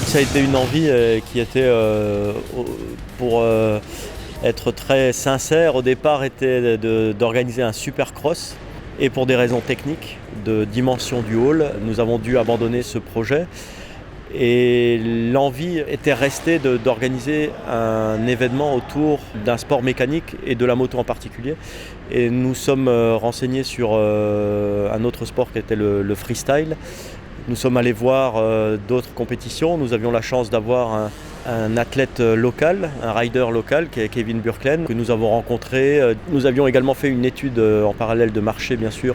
Ça a été une envie qui était, pour être très sincère, au départ était d'organiser un supercross. Et pour des raisons techniques, de dimension du hall, nous avons dû abandonner ce projet. Et l'envie était restée d'organiser un événement autour d'un sport mécanique et de la moto en particulier. Et nous sommes renseignés sur un autre sport qui était le freestyle. Nous sommes allés voir d'autres compétitions. Nous avions la chance d'avoir un athlète local, un rider local, qui est Kevin Burklen, que nous avons rencontré. Nous avions également fait une étude en parallèle de marché, bien sûr,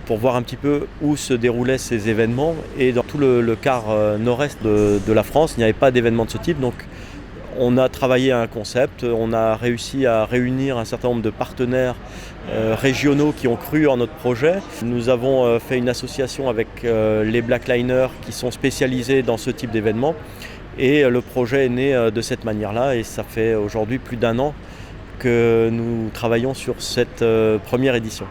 pour voir un petit peu où se déroulaient ces événements. Et dans tout le quart nord-est de la France, il n'y avait pas d'événement de ce type. Donc on a travaillé à un concept, on a réussi à réunir un certain nombre de partenaires régionaux qui ont cru en notre projet. Nous avons fait une association avec les Blackliners qui sont spécialisés dans ce type d'événement. Et le projet est né de cette manière-là et ça fait aujourd'hui plus d'1 an que nous travaillons sur cette première édition.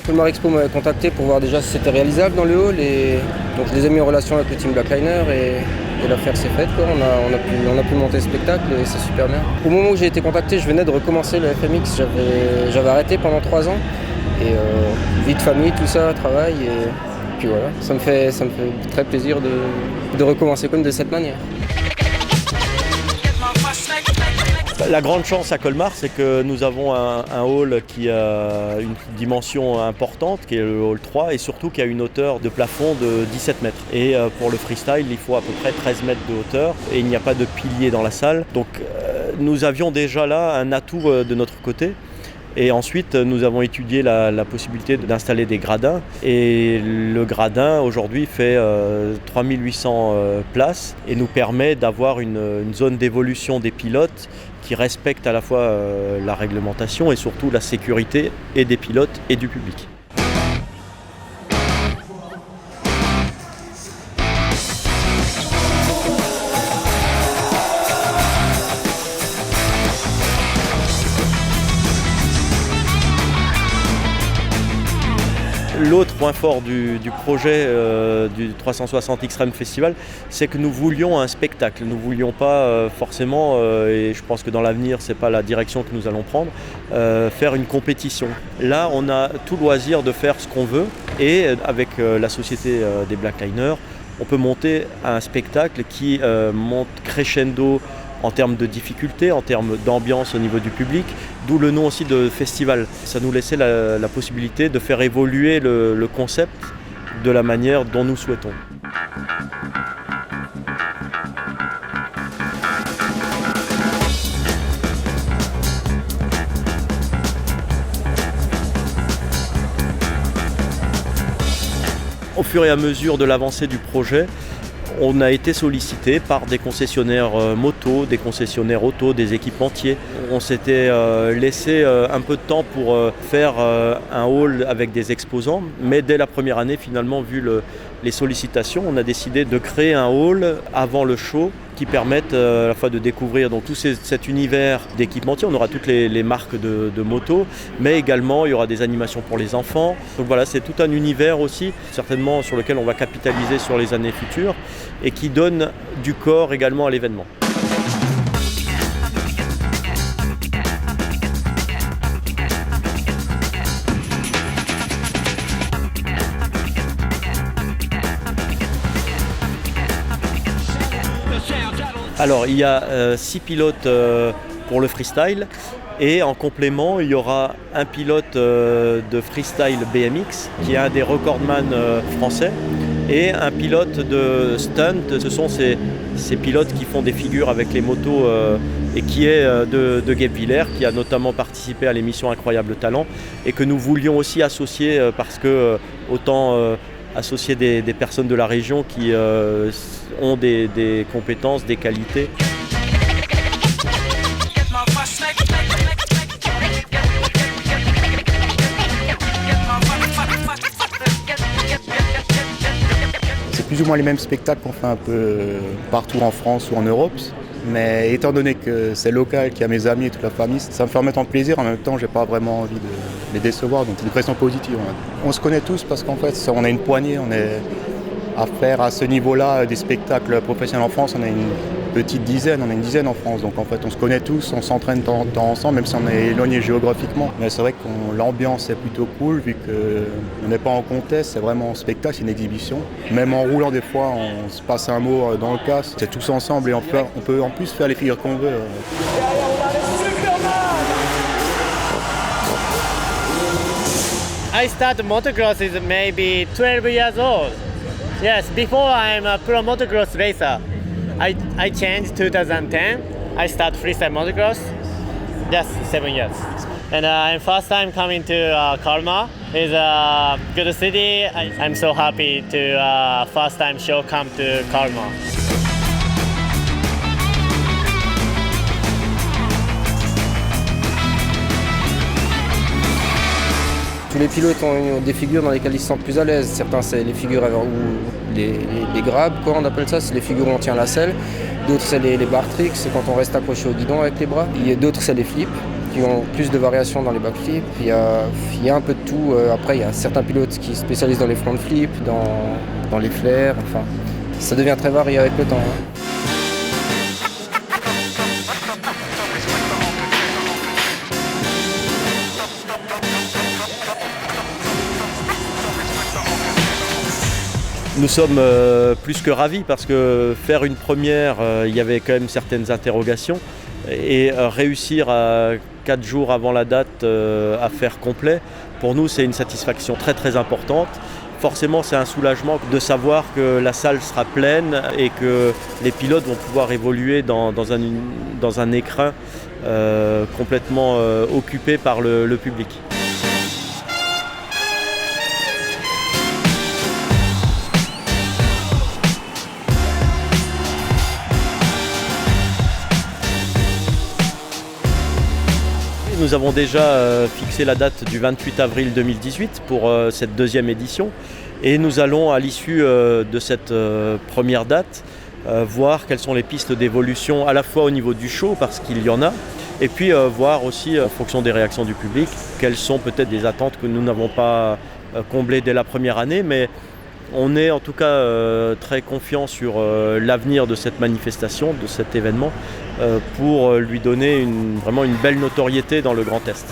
Colmar Expo m'avait contacté pour voir déjà si c'était réalisable dans le hall et donc je les ai mis en relation avec le team Blackliner et l'affaire s'est faite, quoi. On a pu monter le spectacle et c'est super bien. Au moment où j'ai été contacté, je venais de recommencer le FMX, j'avais arrêté pendant 3 ans et vie de famille, tout ça, travail et puis voilà, ça me fait très plaisir de recommencer comme de cette manière. La grande chance à Colmar, c'est que nous avons un hall qui a une dimension importante, qui est le hall 3, et surtout qui a une hauteur de plafond de 17 mètres. Et pour le freestyle, il faut à peu près 13 mètres de hauteur, et il n'y a pas de pilier dans la salle. Donc nous avions déjà là un atout de notre côté. Et ensuite, nous avons étudié la possibilité d'installer des gradins. Et le gradin, aujourd'hui, fait 3800 places et nous permet d'avoir une zone d'évolution des pilotes qui respecte à la fois la réglementation et surtout la sécurité et des pilotes et du public. L'autre point fort du projet du 360 Extreme Festival, c'est que nous voulions un spectacle. Nous ne voulions pas forcément, et je pense que dans l'avenir, ce n'est pas la direction que nous allons prendre, faire une compétition. Là, on a tout loisir de faire ce qu'on veut et avec la société des Blackliners, on peut monter un spectacle qui monte crescendo en termes de difficulté, en termes d'ambiance au niveau du public, d'où le nom aussi de festival. Ça nous laissait la possibilité de faire évoluer le concept de la manière dont nous souhaitons. Au fur et à mesure de l'avancée du projet, on a été sollicité par des concessionnaires moto, des concessionnaires auto, des équipementiers. On s'était laissé un peu de temps pour faire un hall avec des exposants, mais dès la première année, finalement, vu les sollicitations, on a décidé de créer un hall avant le show qui permette à la fois de découvrir donc, tout cet univers d'équipementiers. On aura toutes les marques de motos, mais également il y aura des animations pour les enfants. Donc voilà, c'est tout un univers aussi, certainement sur lequel on va capitaliser sur les années futures et qui donne du corps également à l'événement. Alors il y a 6 pilotes pour le freestyle et en complément il y aura un pilote de freestyle BMX qui est un des recordman français et un pilote de stunt. Ce sont ces pilotes qui font des figures avec les motos et qui est de Guebwiller, qui a notamment participé à l'émission Incroyable Talent et que nous voulions aussi associer parce que autant associer des personnes de la région qui ont des compétences, des qualités. C'est plus ou moins les mêmes spectacles qu'on fait un peu partout en France ou en Europe. Mais étant donné que c'est local, qu'il y a mes amis et toute la famille, ça me fait remettre en plaisir. En même temps, j'ai pas vraiment envie de les décevoir, donc une pression positive. On se connaît tous parce qu'en fait, on a une poignée, on est à faire à ce niveau-là des spectacles professionnels en France, on a une petite dizaine, on a une dizaine en France, donc en fait on se connaît tous, on s'entraîne de temps en temps ensemble, même si on est éloigné géographiquement. Mais c'est vrai que l'ambiance est plutôt cool, vu qu'on n'est pas en contest, c'est vraiment un spectacle, c'est une exhibition. Même en roulant des fois, on se passe un mot dans le casque, c'est tous ensemble et on peut en plus faire les figures qu'on veut. I started motocross is maybe 12 years old. Yes, before I'm a pro motocross racer. I changed 2010. I start freestyle motocross. Just 7 years. And I'm first time coming to Kalmar. It's a good city. I'm so happy to first time show come to Kalmar. Tous les pilotes ont des figures dans lesquelles ils se sentent plus à l'aise. Certains, c'est les figures ou les grabs, quoi, on appelle ça, c'est les figures où on tient la selle. D'autres, c'est les bar tricks, c'est quand on reste accroché au guidon avec les bras. D'autres, c'est les flips, qui ont plus de variations dans les backflips. Il y a un peu de tout. Après, il y a certains pilotes qui se spécialisent dans les front flips, dans les flares. Enfin, ça devient très varié avec le temps. Nous sommes plus que ravis parce que faire une première, il y avait quand même certaines interrogations et réussir à 4 jours avant la date à faire complet, pour nous c'est une satisfaction très très importante. Forcément c'est un soulagement de savoir que la salle sera pleine et que les pilotes vont pouvoir évoluer dans un écrin complètement occupé par le public. Nous avons déjà fixé la date du 28 avril 2018 pour cette deuxième édition et nous allons à l'issue de cette première date voir quelles sont les pistes d'évolution à la fois au niveau du show parce qu'il y en a et puis voir aussi en fonction des réactions du public quelles sont peut-être des attentes que nous n'avons pas comblées dès la première année, mais on est en tout cas très confiant sur l'avenir de cette manifestation, de cet événement, pour lui donner vraiment une belle notoriété dans le Grand Est.